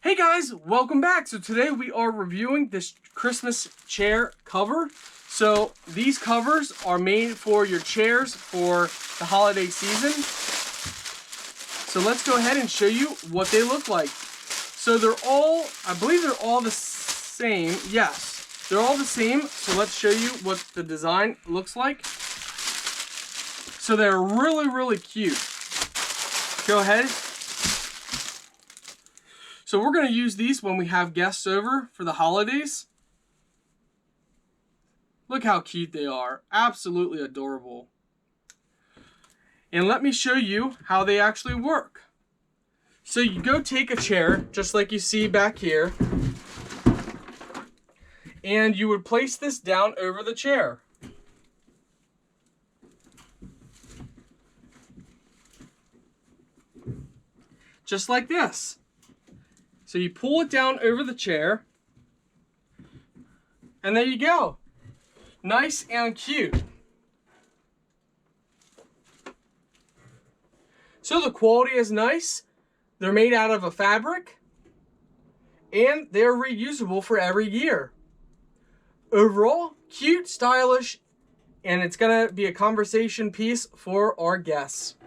Hey guys, welcome back. So today we are reviewing this Christmas chair cover. So these covers are made for your chairs for the holiday season. So let's go ahead and show you what they look like. So I believe they're all the same. Yes, they're all the same. So let's show you what the design looks like. So they're really cute. Go ahead. So we're going to use these when we have guests over for the holidays. Look how cute they are. Absolutely adorable. And let me show you how they actually work. So you go take a chair, just like you see back here. And you would place this down over the chair. Just like this. So you pull it down over the chair, and there you go. Nice and cute. So the quality is nice. They're made out of a fabric, and they're reusable for every year. Overall, cute, stylish, and it's gonna be a conversation piece for our guests.